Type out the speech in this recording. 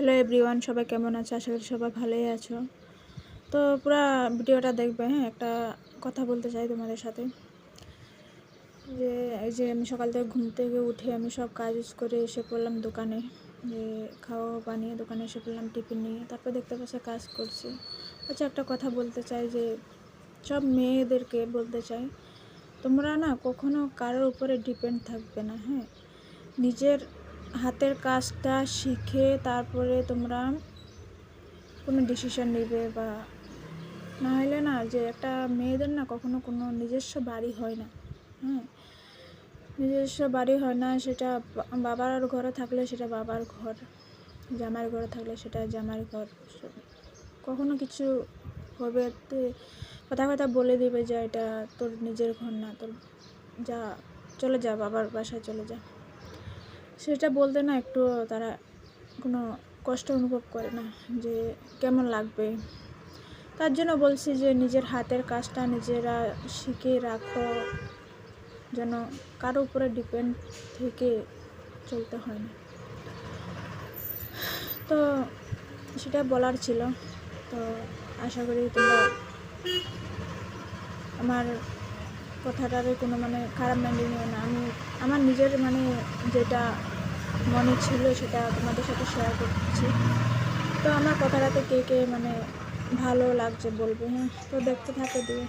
Hello everyone, সবাই কেমন আছো? আশা করি সবাই ভালোই আছো। তো পুরা ভিডিওটা দেখবে। হ্যাঁ, একটা কথা বলতে চাই তোমাদের সাথে যে এই যে আমি সকাল থেকে ঘুম থেকে উঠে আমি সব কাজ করে এসে পড়লাম দোকানে, যে খাওয়া বানিয়ে দোকানে এসে পড়লাম টিফিন নিয়ে। তারপর দেখতে পাচ্ছি কাজ করছি। আচ্ছা, একটা কথা বলতে চাই যে সব মেয়েদেরকে বলতে চাই, তোমরা না কখনো কারোর উপরে ডিপেন্ড থাকবে না। হ্যাঁ, নিজের হাতের কাজটা শিখে তারপরে তোমরা কোনো ডিসিশন নেবে, বা না হলে না, যে একটা মেয়েদের না কখনো কোনো নিজস্ব বাড়ি হয় না। হ্যাঁ, নিজস্ব বাড়ি হয় না। সেটা বাবার ঘরে থাকলে সেটা বাবার ঘর, জামাইয়ের ঘরে থাকলে সেটা জামাইয়ের ঘর। কখনো কিছু হবে কথা কথা বলে দিবে যে এটা তোর নিজের ঘর না, তোর যা, চলে যা, বাবার বাসায় চলে যা। সেটা বলতে না একটু তারা কোনো কষ্ট অনুভব করে না, যে কেমন লাগবে। তার জন্য বলছি যে নিজের হাতের কাজটা নিজেরা শিখে রাখো, যেন কারো উপরে ডিপেন্ড থেকে চলতে হয় না। তো সেটা বলার ছিল। তো আশা করি তোমরা আমার কথাটারে কোনো খারাপ মাইন্ডে নিও না। আমি আমার নিজের যেটা মনে ছিল সেটা তোমাদের সাথে শেয়ার করছি। তো আমার কথাটাতে কে কে ভালো লাগছে বলবে। হ্যাঁ, তো দেখতে থাকে দিয়ে।